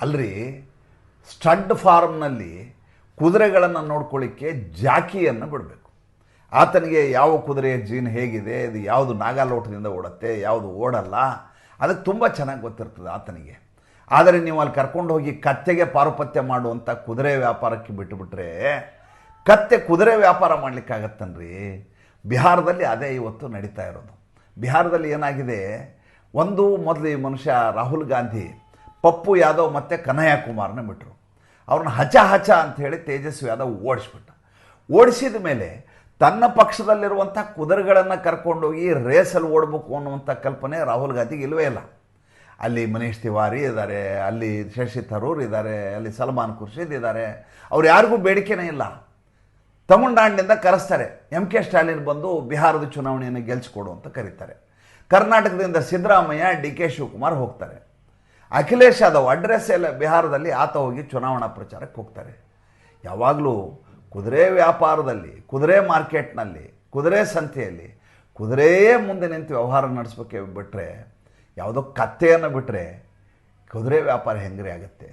ಅಲ್ರಿ, ಸ್ಟಡ್ ಫಾರ್ಮ್ನಲ್ಲಿ ಕುದುರೆಗಳನ್ನು ನೋಡ್ಕೊಳ್ಳಿಕ್ಕೆ ಜಾಕಿಯನ್ನು ಬಿಡಬೇಕು. ಆತನಿಗೆ ಯಾವ ಕುದುರೆಯ ಜೀನ್ ಹೇಗಿದೆ, ಇದು ಯಾವುದು ನಾಗಾಲೋಟದಿಂದ ಓಡುತ್ತೆ, ಯಾವುದು ಓಡಲ್ಲ, ಅದಕ್ಕೆ ತುಂಬ ಚೆನ್ನಾಗಿ ಗೊತ್ತಿರ್ತದೆ ಆತನಿಗೆ. ಆದರೆ ನೀವು ಅಲ್ಲಿ ಕರ್ಕೊಂಡು ಹೋಗಿ ಕತ್ತೆಗೆ ಪಾರುಪತ್ಯ ಮಾಡುವಂಥ ಕುದುರೆ ವ್ಯಾಪಾರಕ್ಕೆ ಬಿಟ್ಟುಬಿಟ್ರೆ ಕತ್ತೆ ಕುದುರೆ ವ್ಯಾಪಾರ ಮಾಡಲಿಕ್ಕಾಗತ್ತನ್ರಿ. ಬಿಹಾರದಲ್ಲಿ ಅದೇ ಇವತ್ತು ನಡೀತಾ ಇರೋದು. ಬಿಹಾರದಲ್ಲಿ ಏನಾಗಿದೆ, ಮೊದಲು ಈ ಮನುಷ್ಯ ರಾಹುಲ್ ಗಾಂಧಿ ಪಪ್ಪು ಯಾದವ್ ಮತ್ತು ಕನ್ಹಯ್ಯ ಕುಮಾರ್ನ ಬಿಟ್ಟರು. ಅವ್ರನ್ನ ಹಚ ಅಂಥೇಳಿ ತೇಜಸ್ವಿ ಯಾದವ್ ಓಡಿಸಿದ ಮೇಲೆ ತನ್ನ ಪಕ್ಷದಲ್ಲಿರುವಂಥ ಕುದುರೆಗಳನ್ನು ಕರ್ಕೊಂಡೋಗಿ ರೇಸಲ್ಲಿ ಓಡಬೇಕು ಅನ್ನುವಂಥ ಕಲ್ಪನೆ ರಾಹುಲ್ ಗಾಂಧಿಗೆ ಇಲ್ಲವೇ ಇಲ್ಲ. ಅಲ್ಲಿ ಮನೀಶ್ ತಿವಾರಿ ಇದ್ದಾರೆ, ಅಲ್ಲಿ ಶಶಿ ಥರೂರ್ ಇದ್ದಾರೆ, ಅಲ್ಲಿ ಸಲ್ಮಾನ್ ಖುರ್ಷಿದ್ ಇದ್ದಾರೆ. ಅವ್ರು ಯಾರಿಗೂ ಬೇಡಿಕೆನೇ ಇಲ್ಲ. ತಮಿಳುನಾಡಿನಿಂದ ಕರೆಸ್ತಾರೆ, ಕೆ ಸ್ಟಾಲಿನ್ ಬಂದು ಬಿಹಾರದ ಚುನಾವಣೆಯನ್ನು ಗೆಲ್ಲಿಸ್ಕೊಡು ಅಂತ ಕರೀತಾರೆ. ಕರ್ನಾಟಕದಿಂದ ಸಿದ್ದರಾಮಯ್ಯ, ಕೆ ಶಿವಕುಮಾರ್ ಹೋಗ್ತಾರೆ. ಅಖಿಲೇಶ್ ಯಾದವ್ ಅಡ್ರೆಸ್ ಎಲ್ಲ ಬಿಹಾರದಲ್ಲಿ, ಆತ ಹೋಗಿ ಚುನಾವಣಾ ಪ್ರಚಾರಕ್ಕೆ ಹೋಗ್ತಾರೆ. ಯಾವಾಗಲೂ ಕುದುರೆ ವ್ಯಾಪಾರದಲ್ಲಿ, ಕುದುರೆ ಮಾರ್ಕೆಟ್ನಲ್ಲಿ, ಕುದುರೆ ಸಂತೆಯಲ್ಲಿ ಕುದುರೆಯೇ ಮುಂದೆ ನಿಂತು ವ್ಯವಹಾರ ನಡೆಸಬೇಕೆ ಬಿಟ್ಟರೆ, ಯಾವುದೋ ಕತ್ತೆಯನ್ನು ಬಿಟ್ಟರೆ ಕುದುರೆ ವ್ಯಾಪಾರ ಹೆಂಗ್ರಿ ಆಗುತ್ತೆ?